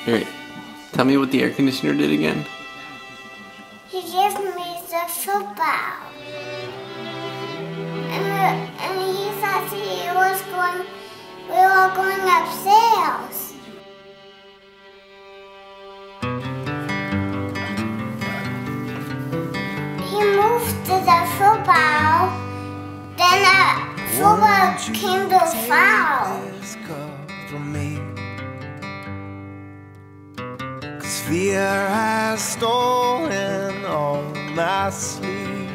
Here, tell me what the air conditioner did again. He gave me the football. And he thought we were going upstairs. He moved to the football. Then the football came to fall. Fear has stolen all my sleep.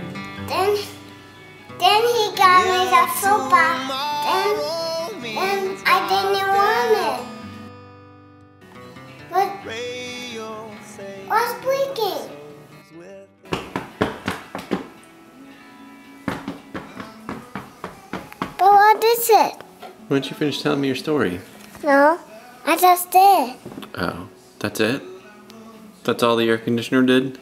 Then he got me the football. Then I didn't want it. What's squeaking? But what is it? Why don't you finish telling me your story? No, I just did. Oh, that's it? That's all the air conditioner did?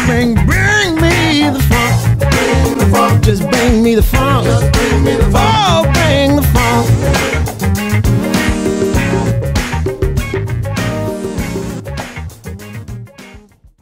Bring me the funk. Just bring me the funk. Oh, bring the funk.